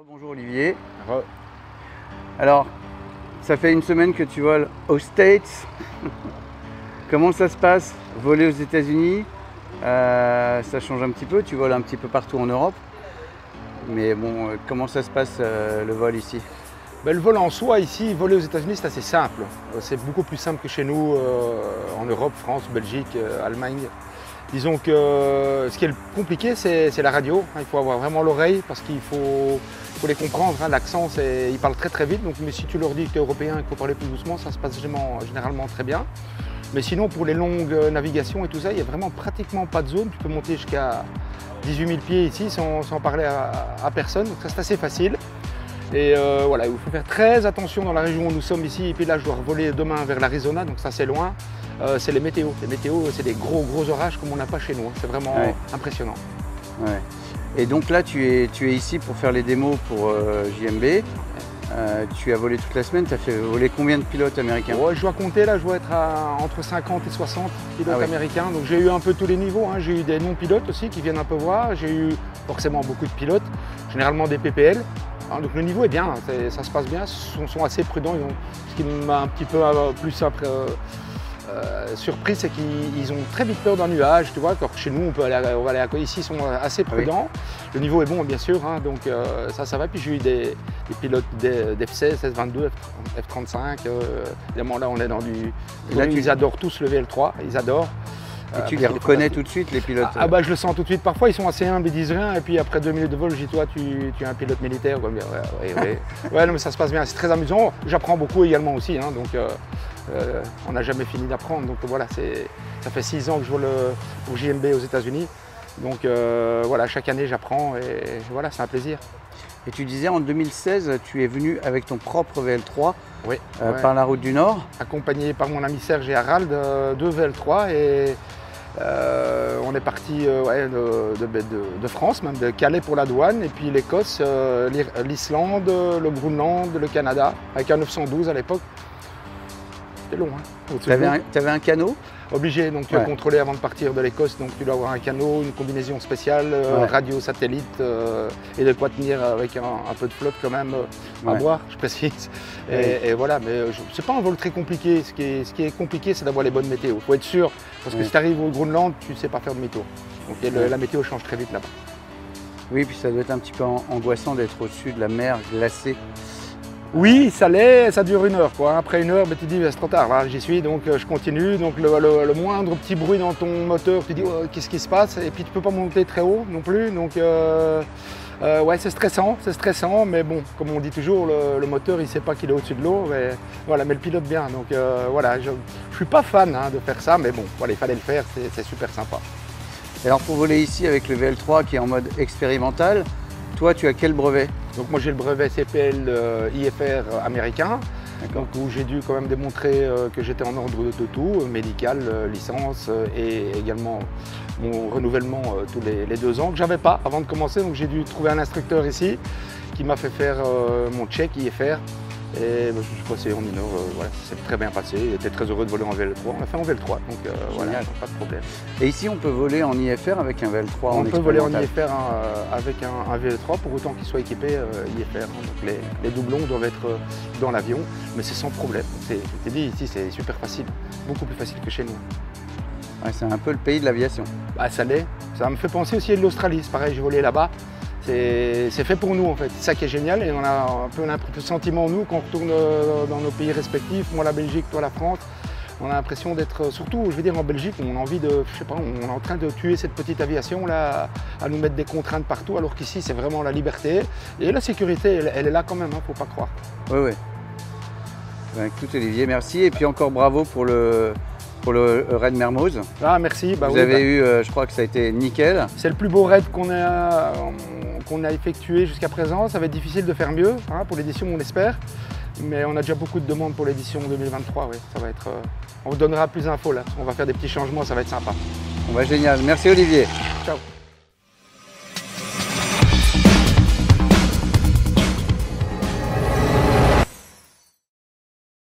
Bonjour Olivier. Alors, ça fait une semaine que tu voles aux States. Comment ça se passe? Voler aux États-Unis, ça change un petit peu. Tu voles un petit peu partout en Europe. Mais bon, comment ça se passe le vol ici? Le vol en soi ici, voler aux États-Unis, c'est assez simple. C'est beaucoup plus simple que chez nous en Europe, France, Belgique, Allemagne. Disons que ce qui est le compliqué, c'est la radio. Il faut avoir vraiment l'oreille parce qu'il faut les comprendre. L'accent, ils parlent très très vite. Donc, mais si tu leur dis que tu es européen et qu'il faut parler plus doucement, ça se passe généralement très bien. Mais sinon, pour les longues navigations et tout ça, il n'y a vraiment pratiquement pas de zone. Tu peux monter jusqu'à 18 000 pieds ici sans parler à personne. Donc ça, c'est assez facile. Et voilà, il faut faire très attention dans la région où nous sommes ici. Et puis là, je dois voler demain vers l'Arizona, donc ça c'est loin. C'est les météos. Les météos, c'est des gros orages comme on n'a pas chez nous. C'est vraiment impressionnant. Ouais. Et donc là, tu es ici pour faire les démos pour JMB. Tu as volé toute la semaine. Tu as fait voler combien de pilotes américains? Je dois compter là, je dois être entre 50 et 60 pilotes américains. Donc j'ai eu un peu tous les niveaux. J'ai eu des non-pilotes aussi qui viennent un peu voir. J'ai eu forcément beaucoup de pilotes, généralement des PPL. Donc le niveau est bien, ça se passe bien, ils sont assez prudents. Ce qui m'a un petit peu plus surpris, c'est qu'ils ont très vite peur d'un nuage, tu vois, alors que chez nous, on va aller à côté. Ici, ils sont assez prudents. Le niveau est bon, bien sûr, donc ça va. Puis j'ai eu des pilotes d'F-16, F-22, F-35. Évidemment, là, on est dans du... Là, ils adorent tous le VL3, ils adorent. Et tu les reconnais tout de suite, les pilotes? Je le sens tout de suite. Parfois, ils sont assez humbles, ils disent rien. Et puis, après 2 minutes de vol, je dis, toi, tu es un pilote militaire. Ouais, non, mais ça se passe bien. C'est très amusant. J'apprends beaucoup également aussi. Donc, on n'a jamais fini d'apprendre. Donc, voilà, ça fait 6 ans que je vole pour JMB aux États-Unis. Donc, voilà, chaque année, j'apprends. Et voilà, c'est un plaisir. Et tu disais, en 2016, tu es venu avec ton propre VL3 par la route du Nord. Accompagné par mon ami Serge et Harald, 2 VL3. Et on est parti de France, même de Calais pour la douane, et puis l'Écosse, l'Islande, le Groenland, le Canada, avec un 912 à l'époque. C'était long. Tu avais un canot? Obligé, donc contrôler avant de partir de l'Écosse, donc tu dois avoir un canot, une combinaison spéciale, radio, satellite, et de quoi tenir avec un peu de flotte quand même à boire, je précise. Et voilà, mais c'est pas un vol très compliqué. Ce qui est compliqué, c'est d'avoir les bonnes météos. Il faut être sûr, parce que si tu arrives au Groenland, tu ne sais pas faire de météo. Donc la météo change très vite là-bas. Oui, puis ça doit être un petit peu angoissant d'être au-dessus de la mer glacée. Oui, ça l'est, ça dure 1 heure. Après 1 heure, tu te dis, c'est trop tard, là, j'y suis, donc je continue. Donc le moindre petit bruit dans ton moteur, tu te dis, qu'est-ce qui se passe? Et puis tu ne peux pas monter très haut non plus. Donc ouais, c'est stressant, mais bon, comme on dit toujours, le moteur, il ne sait pas qu'il est au-dessus de l'eau. Mais voilà, mais le pilote bien. Donc voilà, je ne suis pas fan de faire ça, mais bon, voilà, il fallait le faire, c'est super sympa. Et alors pour voler ici avec le VL3 qui est en mode expérimental, toi, tu as quel brevet? Donc moi j'ai le brevet CPL IFR américain, donc où j'ai dû quand même démontrer que j'étais en ordre de tout, médical, licence et également mon renouvellement tous les 2 ans que j'avais pas avant de commencer. Donc j'ai dû trouver un instructeur ici qui m'a fait faire mon check IFR. Et je suis passé en 1 heure, voilà, ça s'est très bien passé, j'étais très heureux de voler en VL3, on a fait en VL3, donc voilà, pas de problème. Et ici on peut voler en IFR avec un VL3 On peut voler en IFR avec un VL3 pour autant qu'il soit équipé IFR, donc les doublons doivent être dans l'avion, mais c'est sans problème. Je t'ai dit, ici c'est super facile, beaucoup plus facile que chez nous. Ouais, c'est un peu le pays de l'aviation. Ça l'est, ça me fait penser aussi à l'Australie, c'est pareil, j'ai volé là-bas. C'est fait pour nous en fait, c'est ça qui est génial et on a un peu le sentiment nous quand on retourne dans nos pays respectifs, moi la Belgique, toi la France, on a l'impression d'être, surtout je veux dire en Belgique, on a envie de, je sais pas, on est en train de tuer cette petite aviation là, à nous mettre des contraintes partout alors qu'ici c'est vraiment la liberté et la sécurité elle est là quand même, faut pas croire. Oui. Écoute Olivier, merci et puis encore bravo pour le raid Mermoz. Merci. Vous avez eu, je crois que ça a été nickel. C'est le plus beau raid qu'on a effectué jusqu'à présent. Ça va être difficile de faire mieux pour l'édition, on l'espère. Mais on a déjà beaucoup de demandes pour l'édition 2023. Ça va être, on vous donnera plus d'infos là. On va faire des petits changements, ça va être sympa. Génial. Merci Olivier. Ciao.